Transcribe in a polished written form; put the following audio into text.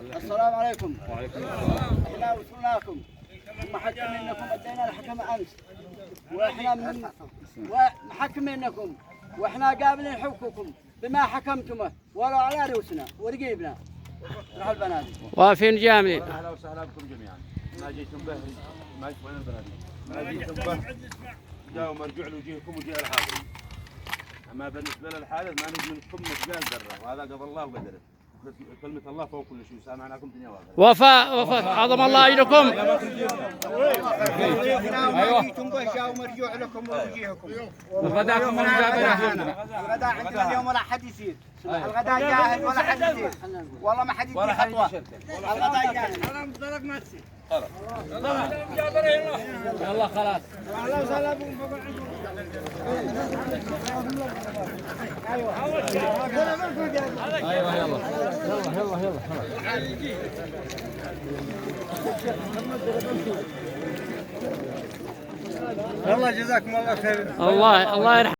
السلام عليكم. وعليكم السلام. احنا وصلناكم، محكمينكم، ادينا الحكم امس، واحنا محكمينكم، واحنا قابلين حقوقكم بما حكمتمه ولو على رؤوسنا ورقيبنا. روح البنادق. واقفين جامدين. اهلا وسهلا بكم جميعا. ما جيتم به ما وين البنادق؟ ما جيتم به جاوا مرجوع لوجيهكم وجيه الحاضرين. اما بالنسبه للحادث ما نجي منكم مثقال ذره، وهذا قضى الله وقدره. كلمة الله فوق كل شيء، سامعناكم دنيا واخره. وفاء عظم الله اجركم. ايوه. جيتم به جاوا مرجوع لكم ووجيهكم. غداكم من الغداء عندنا اليوم ولا حد يصير. الغداء جاهز ولا حد يصير. والله ما حد يدي خطوه. الغداء جاهز. ضرب ما تصير. خلاص. يلا خلاص. اهلا وسهلا بكم. ايوه يلا جزاكم الله خير. الله يرحم.